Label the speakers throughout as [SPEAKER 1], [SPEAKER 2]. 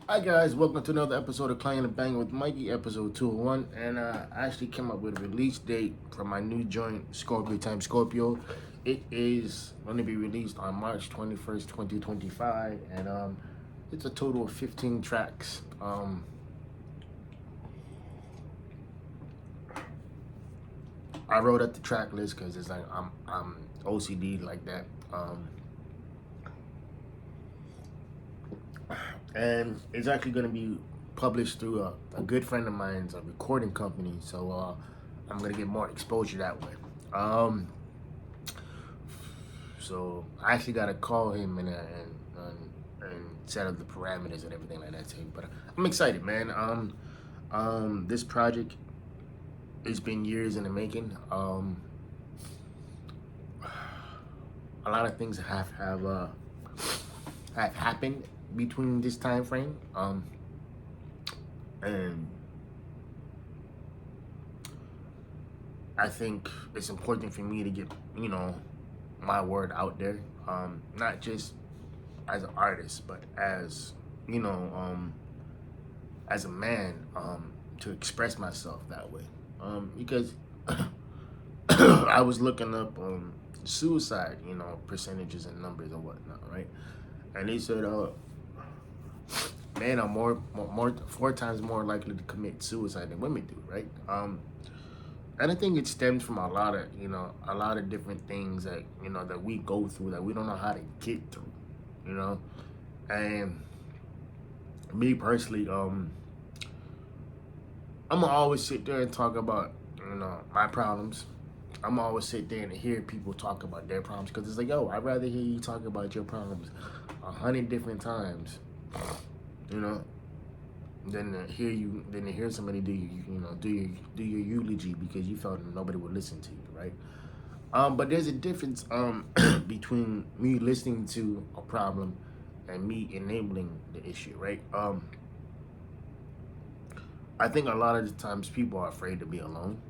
[SPEAKER 1] Hi guys, welcome to another episode of Clangin and Bangin with Mikey, episode 201. And I actually came up with a release date for my new joint, Scorpio Time Scorpio. It is going to be released on March 21st, 2025, and it's a total of 15 tracks. I wrote up the track list because it's like I'm OCD like that. And it's actually going to be published through a good friend of mine's a recording company, so I'm going to get more exposure that way. Um, so I actually got to call him and set up the parameters and everything like that too. But I'm excited, man. This project, it's been years in the making. A lot of things have happened between this time frame. And I think it's important for me to get, my word out there. Not just as an artist, but as, you know, as a man, to express myself that way. Because I was looking up suicide, percentages and numbers and whatnot, right? And they said, men are four times more likely to commit suicide than women do, right? And I think it stems from a lot of different things that that we go through that we don't know how to get through, you know. And me personally, I'm gonna always sit there and talk about my problems. I'm gonna always sit there and hear people talk about their problems because it's like, yo, I'd rather hear you talk about your problems 100 different times, you know, than to hear somebody do your eulogy because you felt nobody would listen to you, right? But there's a difference between me listening to a problem and me enabling the issue, right? I think a lot of the times people are afraid to be alone.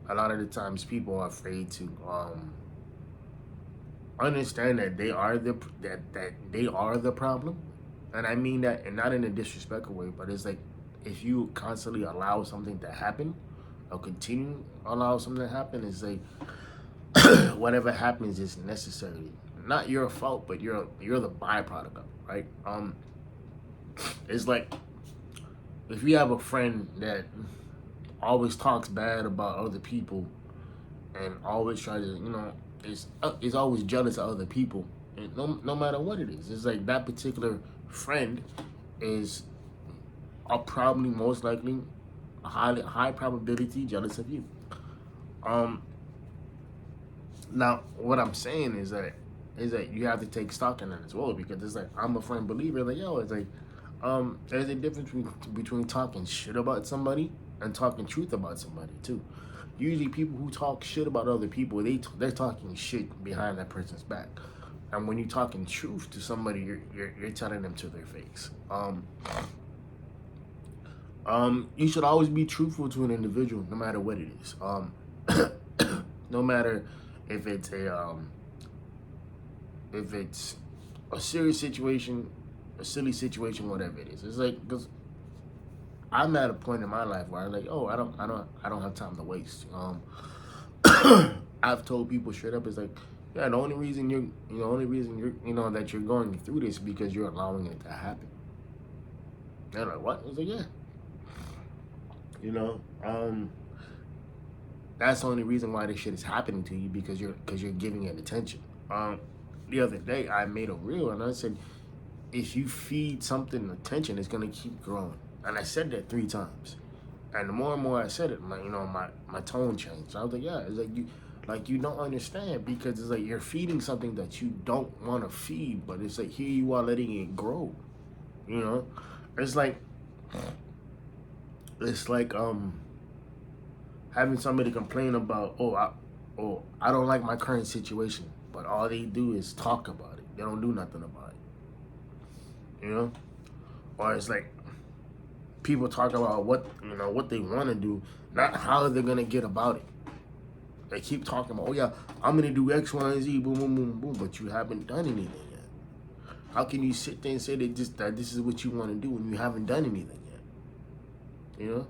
[SPEAKER 1] A lot of the times people are afraid to understand that they are the problem, and I mean that, and not in a disrespectful way, but it's like if you constantly allow something to happen, or continue allow something to happen, it's like whatever happens is necessary, not your fault, but you're the byproduct of it, right? It's like if you have a friend that always talks bad about other people and always tries to, is always jealous of other people. And no matter what it is, it's like that particular friend is probably most likely a high probability jealous of you. Um, Now what I'm saying is that you have to take stock in that as well because it's like I'm a firm believer like yo, it's like there's a difference between talking shit about somebody and talking truth about somebody too. Usually, people who talk shit about other people, they're talking shit behind that person's back. And when you're talking truth to somebody, you're telling them to their face. You should always be truthful to an individual, no matter what it is. No matter if it's a serious situation, a silly situation, whatever it is. It's like because I'm at a point in my life where I'm like, oh, I don't have time to waste. I've told people straight up, it's like, yeah, the only reason you're, that you're going through this because you're allowing it to happen. They're like, what? I was like, yeah, you know, that's the only reason why this shit is happening to you because you're giving it attention. The other day I made a reel and I said, if you feed something attention, it's gonna keep growing. And I said that 3 times. And the more and more I said it, my tone changed. I was like, yeah, it's like you don't understand because it's like you're feeding something that you don't want to feed, but it's like here you are letting it grow. You know, it's like it's like having somebody complain about oh I don't like my current situation, but all they do is talk about it. They don't do nothing about it. You know, or it's like people talk about what they want to do, not how they're gonna get about it. They keep talking about, oh yeah, I'm gonna do X, Y, and Z, boom, boom, boom, boom, but you haven't done anything yet. How can you sit there and say that this is what you want to do when you haven't done anything yet? You know,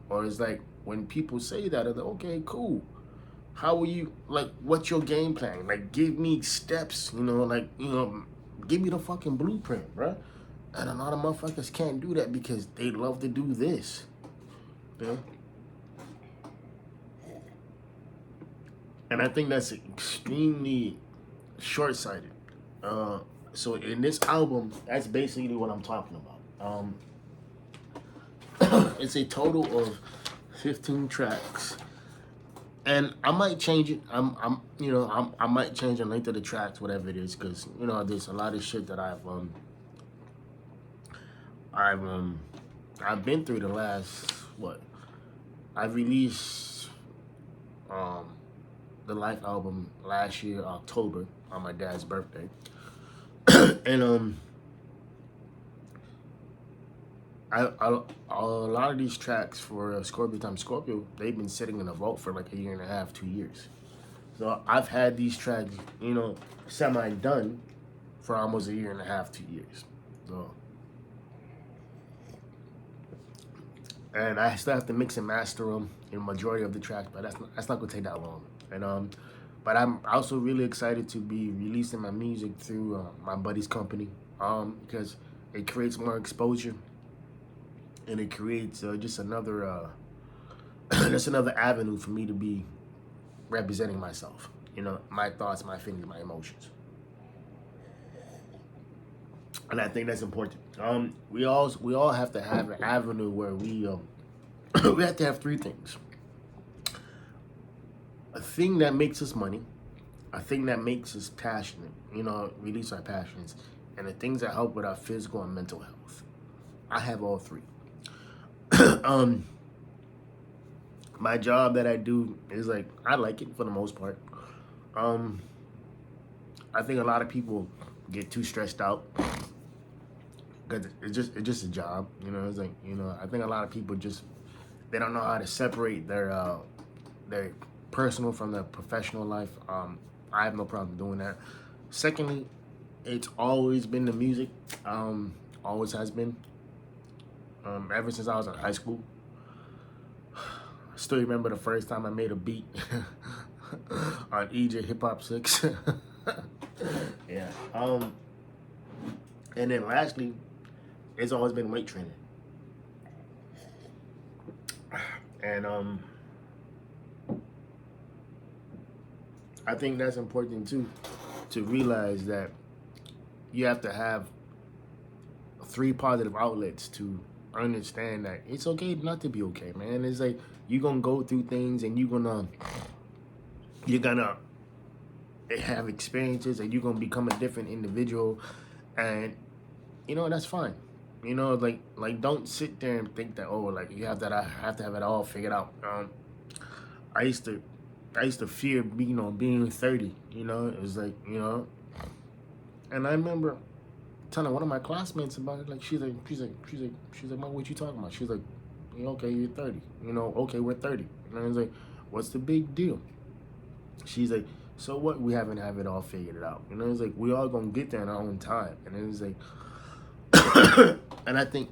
[SPEAKER 1] or it's like when people say that, it's like, okay, cool. How will you, like, what's your game plan? Like, give me steps. You know, like, give me the fucking blueprint, bro. And a lot of motherfuckers can't do that because they love to do this. You know? And I think that's extremely short-sighted. So in this album, that's basically what I'm talking about. It's a total of 15 tracks, and I might change it. I might change the length of the tracks, whatever it is, because there's a lot of shit that I've been through the last what. I released the Life album last year, October, on my dad's birthday. And a lot of these tracks for Scorpio Time Scorpio, they've been sitting in a vault for like a year and a half, 2 years. So I've had these tracks, semi done for almost a year and a half, 2 years. So, and I still have to mix and master them in majority of the tracks, but that's not gonna take that long. And but I'm also really excited to be releasing my music through my buddy's company, because it creates more exposure, and it creates just another just another avenue for me to be representing myself. My thoughts, my feelings, my emotions, and I think that's important. We all have to have an avenue where we we have to have three things: a thing that makes us money, a thing that makes us passionate, release our passions, and the things that help with our physical and mental health. I have all three. My job that I do is like, I like it for the most part. I think a lot of people get too stressed out because it's just a job. It's like, I think a lot of people they don't know how to separate their personal from their professional life. I have no problem doing that. Secondly, it's always been the music. Always has been. Ever since I was in high school. I still remember the first time I made a beat on EJ Hip Hop 6. Yeah. And then lastly, it's always been weight training. And I think that's important too, to realize that you have to have 3 positive outlets to understand that it's okay not to be okay, man. It's like you're gonna go through things, and you're gonna have experiences, and you're gonna become a different individual, and that's fine. Like don't sit there and think that, oh, like I have to have it all figured out. I used to fear being 30. It was like, and I remember telling one of my classmates about it. Like she's like, Mom, what you talking about? She's like, okay, you're 30. Okay, we're 30. And I was like, what's the big deal? She's like, so what? We haven't have it all figured out. It's like, we all gonna get there in our own time. And it was like, and I think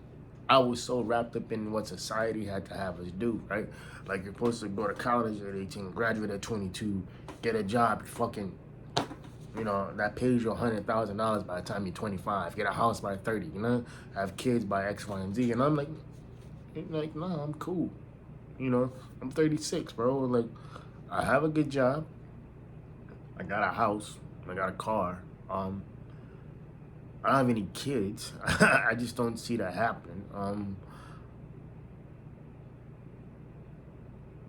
[SPEAKER 1] I was so wrapped up in what society had to have us do, right? Like, you're supposed to go to college at 18, graduate at 22, get a job, fucking, that pays you $100,000 by the time you're 25, get a house by 30, have kids by X, Y, and Z. And I'm like, nah, I'm cool. I'm 36, bro. Like, I have a good job. I got a house. I got a car. I don't have any kids. I just don't see that happening.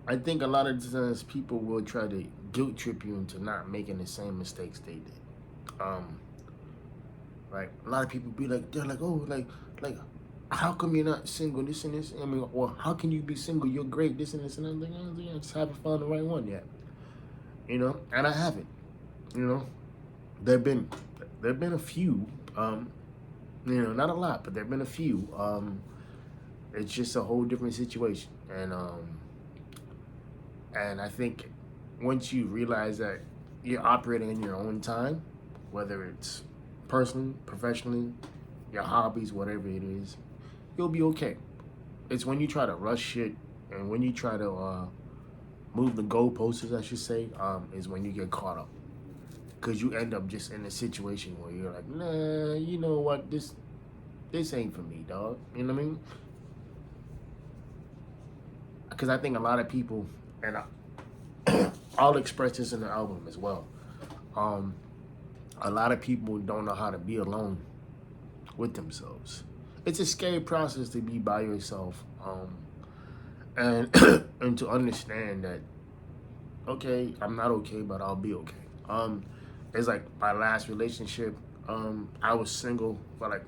[SPEAKER 1] I think a lot of times people will try to guilt trip you into not making the same mistakes they did. Like, a lot of people they're like, oh, like, how come you're not single? This and this. I mean, or how can you be single? You're great. This and this. And I'm like, I just haven't found the right one yet. And I haven't. There've been a few. Not a lot, but there've been a few. It's just a whole different situation, and I think once you realize that you're operating in your own time, whether it's personally, professionally, your hobbies, whatever it is, you'll be okay. It's when you try to rush shit and when you try to move the goalposts, I should say, is when you get caught up. Because you end up just in a situation where you're like, nah, you know what, this ain't for me, dog. You know what I mean? Because I think a lot of people, and I'll express this in the album as well. Um, a lot of people don't know how to be alone with themselves. It's a scary process to be by yourself, and and to understand that okay, I'm not okay, but I'll be okay. It's like my last relationship. I was single for like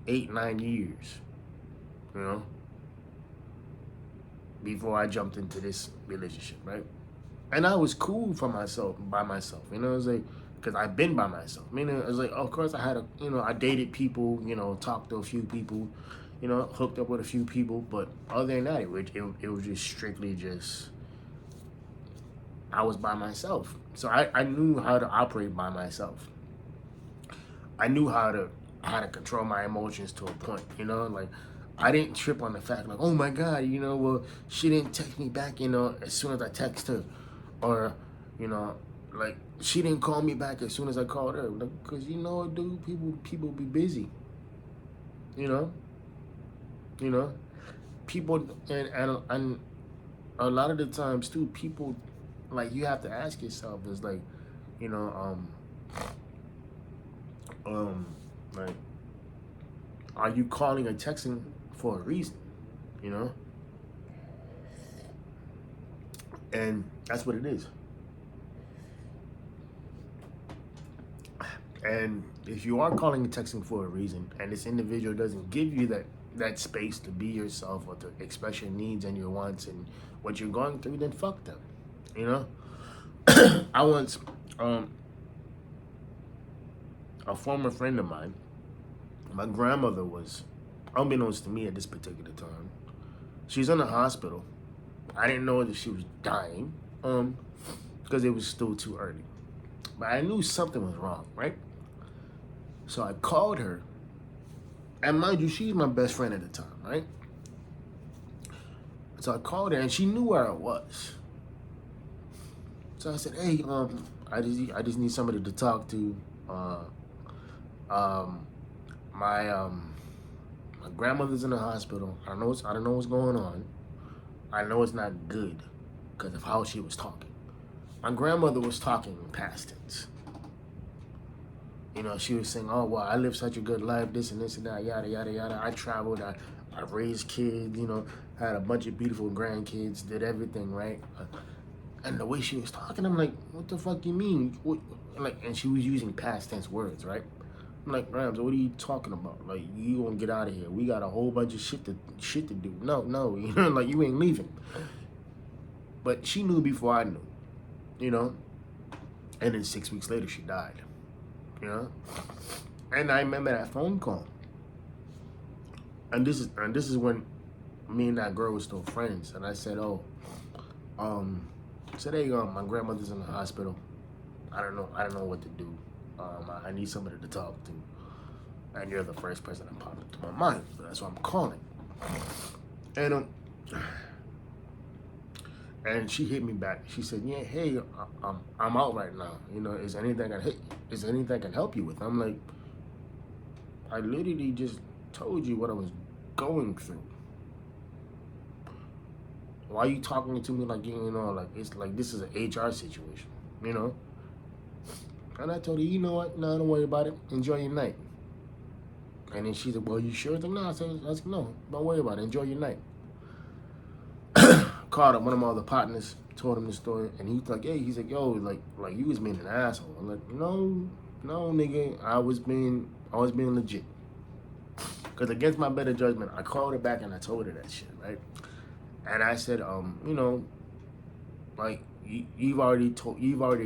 [SPEAKER 1] 8, 9 years, you know, before I jumped into this relationship, right? And I was cool for myself, by myself, you know. It was like, because I've been by myself. I mean, it was like, of course, I had I dated people, talked to a few people, hooked up with a few people, but other than that, it was just strictly just I was by myself. So I knew how to operate by myself. I knew how to control my emotions to a point, like I didn't trip on the fact like, oh my God, well, she didn't text me back, as soon as I text her, or, you know, like she didn't call me back as soon as I called her, like, cause dude, people be busy, you know, you know, people and a lot of the times too, people like you have to ask yourself is like, you know, like, are you calling or texting for a reason? You know? And that's what it is. And if you are calling and texting for a reason, and this individual doesn't give you that space to be yourself or to express your needs and your wants and what you're going through, then fuck them. You know? I once, a former friend of mine, my grandmother was, unbeknownst to me at this particular time, she's in the hospital. I didn't know that she was dying, because it was still too early. But I knew something was wrong, right? So I called her, and mind you, she's my best friend at the time, right? So I called her, and she knew where I was. So I said, "Hey, I just need somebody to talk to. Um, my grandmother's in the hospital. I don't know what's going on. I know it's not good because of how she was talking. My grandmother was talking in past tense. She was saying, oh, well, I lived such a good life, this and this and that, yada, yada, yada. I traveled, I raised kids, had a bunch of beautiful grandkids, did everything, right? And the way she was talking, I'm like, what the fuck you mean? And she was using past tense words, right? I'm like, Rams, what are you talking about? Like, you gonna get out of here. We got a whole bunch of shit to do. No, like, you ain't leaving. But she knew before I knew, And then 6 weeks later, she died, And I remember that phone call. And this is when me and that girl were still friends. And I said, oh, so there you go. My grandmother's in the hospital. I don't know what to do. I need somebody to talk to. And you're the first person that popped into my mind. So that's why I'm calling. And she hit me back. She said, "Yeah, hey, I'm out right now. Is anything I can help you with?" I'm like, I literally just told you what I was going through. Why are you talking to me like like it's like this is an HR situation, And I told her, you know what? No, don't worry about it. Enjoy your night. And then she said, well, you sure? No, I said, no, don't worry about it. Enjoy your night. Called up one of my other partners, told him the story, and he's like, hey, he's like, yo, like you was being an asshole. I'm like, no, nigga, I was being legit. Because against my better judgment, I called her back and I told her that shit, right? And I said, like you've already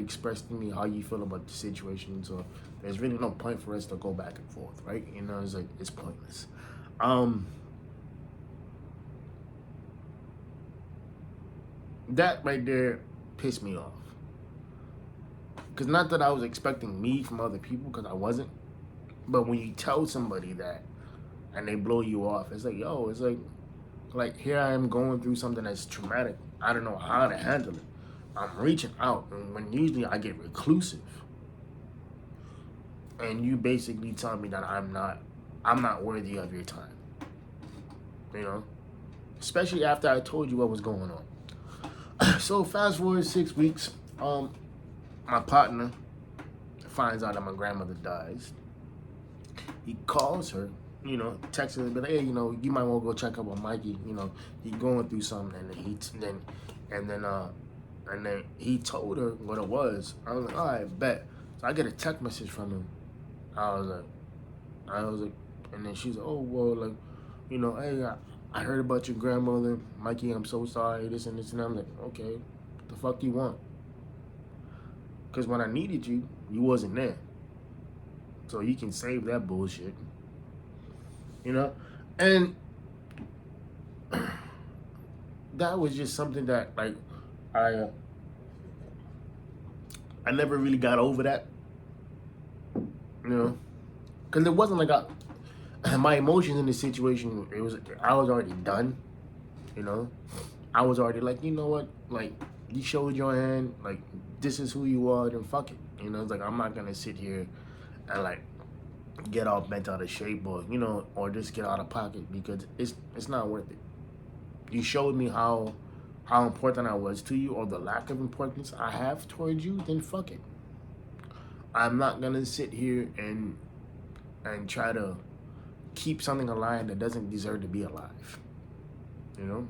[SPEAKER 1] expressed to me how you feel about the situation, so there's really no point for us to go back and forth, right? It's like it's pointless. That right there pissed me off. Because not that I was expecting me from other people, because I wasn't. But when you tell somebody that and they blow you off, it's like, yo, it's like here I am going through something that's traumatic. I don't know how to handle it. I'm reaching out, and when usually I get reclusive, and you basically tell me that I'm not worthy of your time. You know, especially after I told you what was going on. So fast forward 6 weeks, my partner finds out that my grandmother dies. He calls her, you know, texts her, but hey, you know, you might want to go check up on Mikey. You know, he's going through something, and then he told her what it was. I was like, all right, bet. So I get a text message from him. I was like, and then she's like, oh well, like, you know, hey, I heard about your grandmother, Mikey. I'm so sorry, this and this, and I'm like, okay, what the fuck you want? Because when I needed you, you wasn't there. So you can save that bullshit. You know? And that was just something that, like, I never really got over that. You know? Because it wasn't like my emotions in the situation, I was already done. You know? I was already like, you know what? Like, you showed your hand. Like, this is who you are, then fuck it. You know? It's like, I'm not going to sit here and, like, get all bent out of shape, or, you know, or just get out of pocket, because it's not worth it. You showed me how important I was to you, or the lack of importance I have towards you, then fuck it. I'm not gonna sit here and try to keep something alive that doesn't deserve to be alive. You know?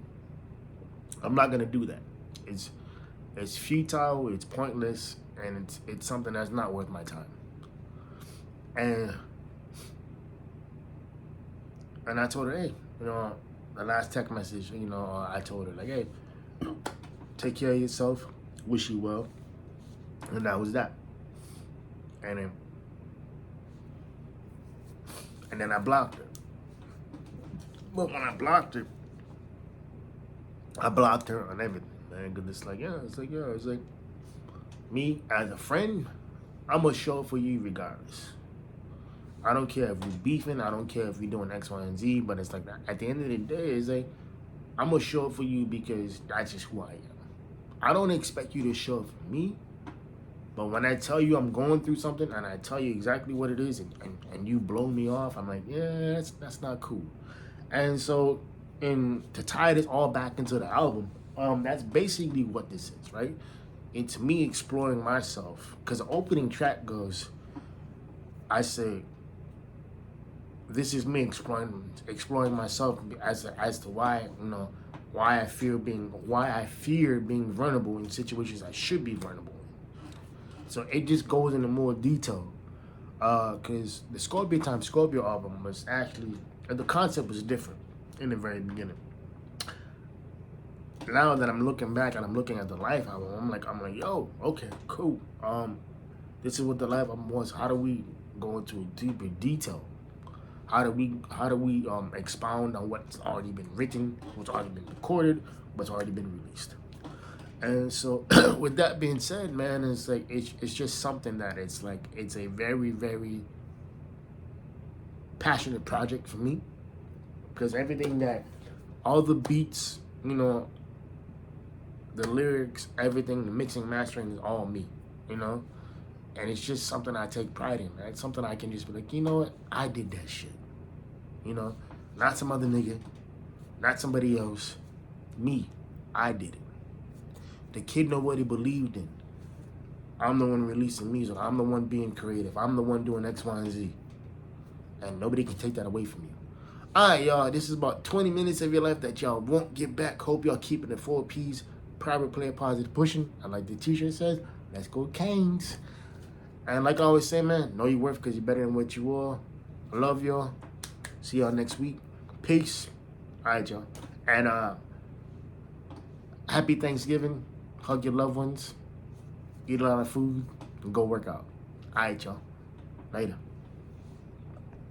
[SPEAKER 1] I'm not gonna do that. It's futile, it's pointless, and it's something that's not worth my time. And I told her, hey, you know, the last text message, you know, I told her, like, hey, take care of yourself, wish you well. And that was that. And then I blocked her. But when I blocked her on everything, man. Cause it's like, me as a friend, I'm gonna show up for you regardless. I don't care if we're beefing. I don't care if we're doing X, Y, and Z. But it's like that. At the end of the day, it's like, I'm gonna show up for you because that's just who I am. I don't expect you to show up for me. But when I tell you I'm going through something and I tell you exactly what it is, and you blow me off, I'm like, yeah, that's not cool. And so, to tie this all back into the album, that's basically what this is, right? It's me exploring myself. Because the opening track goes, I say, this is me exploring myself as to why, you know, why I fear being vulnerable in situations I should be vulnerable in. So it just goes into more detail, because the Scorpio Times Scorpio album was actually, the concept was different in the very beginning. Now that I'm looking back and I'm looking at the Life album, I'm like, yo, okay, cool. This is what the Life album was. How do we go into deeper detail? How do we expound on what's already been written, what's already been recorded, what's already been released? And so, with that being said, man, it's like it's just something that it's a very, very passionate project for me, because all the beats, you know, the lyrics, everything, the mixing, mastering is all me, you know. And it's just something I take pride in, right? Something I can just be like, you know what, I did that shit. You know, not some other nigga, not somebody else. Me, I did it. The kid nobody believed in. I'm the one releasing music. I'm the one being creative. I'm the one doing X, Y, and Z. And nobody can take that away from you. All right, y'all. This is about 20 minutes of your life that y'all won't get back. Hope y'all keeping the 4 Ps. Private player, positive pushing. I like the t-shirt says, let's go Canes. And like I always say, man, know your worth because you're better than what you are. I love y'all. See y'all next week. Peace. All right, y'all. And happy Thanksgiving. Hug your loved ones. Eat a lot of food. And go work out. All right, y'all. Later.